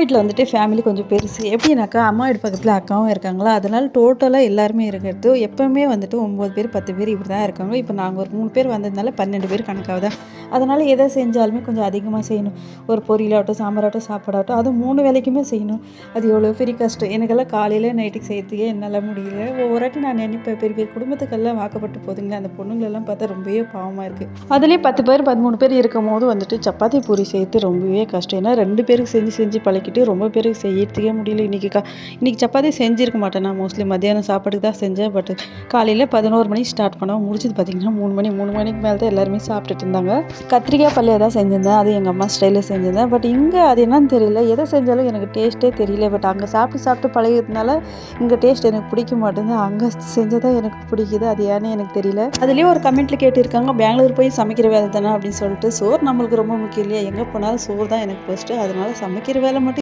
வீட்டில் வந்துட்டு ஃபேமிலி கொஞ்சம் பெருசு. எப்படின்னாக்கா, அம்மா வீட்டு பக்கத்தில் அக்காவும் இருக்காங்களா, அதனால் டோட்டலாக எல்லாருமே இருக்கிறது எப்போவுமே வந்துட்டு 9 பேர் 10 பேர் இப்படி தான் இருக்காங்க. இப்போ நாங்கள் ஒரு 3 பேர் வந்ததுனால 12 பேர் கணக்காகுதா. அதனால் எதை செஞ்சாலுமே கொஞ்சம் அதிகமாக செய்யணும். ஒரு பொரியலாகட்டும், சாம்பாராகட்டும், சாப்பாடாகட்டும், அதுவும் 3 வேளைக்குமே செய்யணும். அது எவ்வளோ பெரிய கஷ்டம். எனக்கெல்லாம் காலையில் நைட்டுக்கு செய்யறதுக்கே என்னால் முடியல. ஒவ்வொரு வாட்டி நான் நினைப்பேன், பெரிய பெரிய குடும்பத்துக்கெல்லாம் வாக்கப்பட்டு போதுங்களே, அந்த பொண்ணுங்களெல்லாம் பார்த்தா ரொம்பவே பாவமாக இருக்குது. அதுலேயே 10 பேர் 13 பேர் இருக்கும் போது வந்துட்டு சப்பாத்தி பூரி செய்யறது ரொம்பவே கஷ்டம். ஏன்னா 2 பேருக்கு செஞ்சு செஞ்சு பழக்கிட்டு ரொம்ப பேருக்கு செய்யறதுக்கே முடியல. இன்றைக்கி சப்பாத்தி செஞ்சுருக்க மாட்டேன். நான் மோஸ்ட்லி மத்தியானம் சாப்பாடுக்கு தான் செஞ்சேன். பட் காலையில் 11 மணிக்கு ஸ்டார்ட் பண்ணோம். முடிச்சது பார்த்திங்கன்னா 3 மணிக்கு மேலே தான் எல்லாருமே சாப்பிட்டுட்டு இருந்தாங்க. கத்திரிக்காய் பல்லியை தான் செஞ்சிருந்தேன். அது எங்கள் அம்மா ஸ்டைலில் செஞ்சிருந்தேன். பட் இங்கே அது என்னன்னு தெரியல, எதை செஞ்சாலும் எனக்கு டேஸ்ட்டே தெரியல. பட் அங்கே சாப்பிட்டு பழகிறதுனால இங்கே டேஸ்ட் எனக்கு பிடிக்க மாட்டேங்குது. அங்கே செஞ்சதான் எனக்கு பிடிக்குது. அது ஏன்னு எனக்கு தெரியல. அதுலேயும் ஒரு கமெண்ட்டில் கேட்டிருக்காங்க, பெங்களூர் போய் சமைக்கிற வேலை தானே அப்படின்னு சொல்லிட்டு. சோறு நம்மளுக்கு ரொம்ப முக்கியம் இல்லையா? எங்கே போனாலும் சோறு தான் எனக்கு ஃபஸ்ட்டு. அதனால சமைக்கிற வேலை மட்டும்